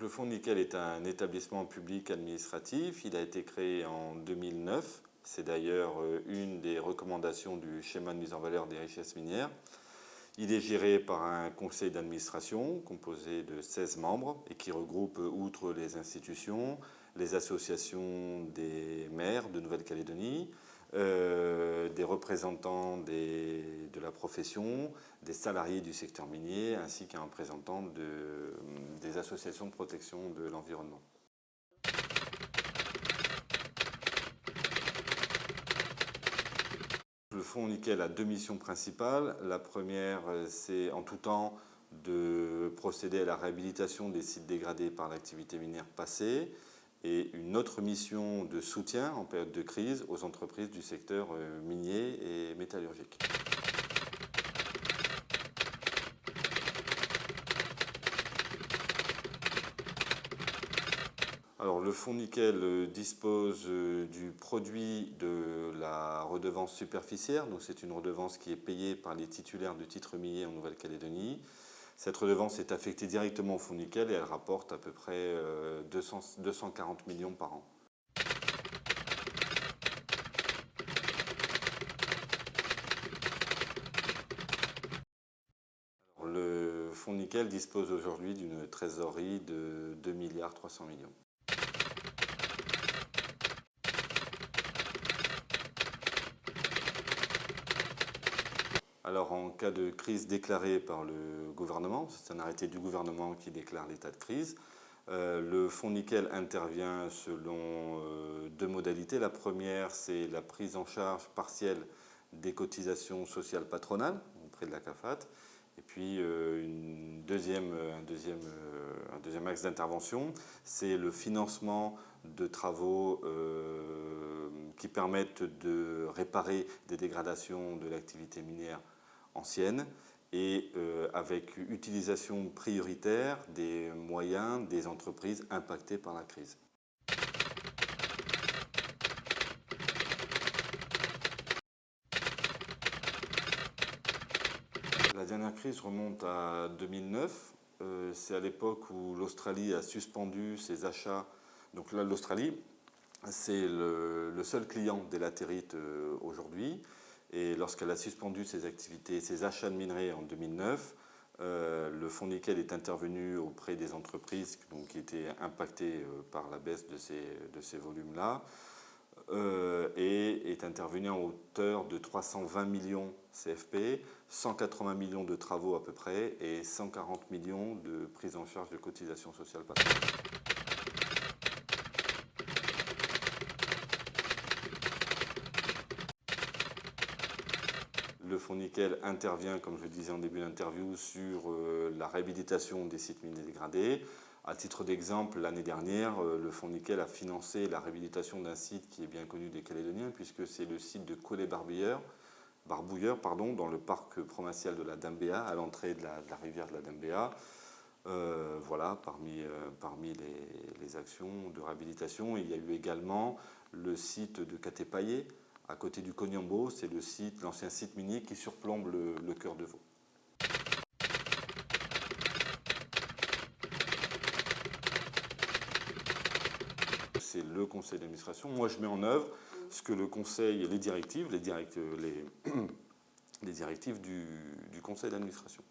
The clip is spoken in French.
Le Fonds Nickel est un établissement public administratif. Il a été créé en 2009. C'est d'ailleurs une des recommandations du schéma de mise en valeur des richesses minières. Il est géré par un conseil d'administration composé de 16 membres et qui regroupe, outre les institutions, les associations des maires de Nouvelle-Calédonie, des représentants de la profession, des salariés du secteur minier, ainsi qu'un représentant des associations de protection de l'environnement. Le Fonds Nickel a deux missions principales. La première, c'est en tout temps de procéder à la réhabilitation des sites dégradés par l'activité minière passée, et une autre mission de soutien en période de crise aux entreprises du secteur minier et métallurgique. Alors, le Fonds Nickel dispose du produit de la redevance superficiaire. Donc, c'est une redevance qui est payée par les titulaires de titres miniers en Nouvelle-Calédonie. Cette redevance est affectée directement au Fonds Nickel et elle rapporte à peu près 240 millions par an. Le Fonds Nickel dispose aujourd'hui d'une trésorerie de 2,3 milliards. Alors, en cas de crise déclarée par le gouvernement, c'est un arrêté du gouvernement qui déclare l'état de crise, le Fonds Nickel intervient selon deux modalités. La première, c'est la prise en charge partielle des cotisations sociales patronales auprès de la CAFAT. Et puis, un deuxième axe d'intervention, c'est le financement de travaux qui permettent de réparer des dégradations de l'activité minière ancienne et avec utilisation prioritaire des moyens des entreprises impactées par la crise. La dernière crise remonte à 2009. C'est à l'époque où l'Australie a suspendu ses achats. Donc là, l'Australie, c'est le seul client des latérites aujourd'hui. Et lorsqu'elle a suspendu ses activités, ses achats de minerais en 2009, le Fonds Nickel est intervenu auprès des entreprises qui étaient impactées par la baisse de ces volumes-là et est intervenu en hauteur de 320 millions CFP, 180 millions de travaux à peu près et 140 millions de prise en charge de cotisations sociales patronales. Le Fonds Nickel intervient, comme je le disais en début d'interview, sur la réhabilitation des sites miniers dégradés. À titre d'exemple, l'année dernière, le Fonds Nickel a financé la réhabilitation d'un site qui est bien connu des Calédoniens, puisque c'est le site de Collet-Barbouilleur, dans le parc provincial de la Dambéa, à l'entrée de la rivière de la Dambéa. Voilà, parmi les actions de réhabilitation, il y a eu également le site de Catépaillé, à côté du Cognambo. C'est l'ancien site minier qui surplombe le cœur de Veau. C'est le conseil d'administration. Moi, je mets en œuvre ce que le conseil, les directives du conseil d'administration.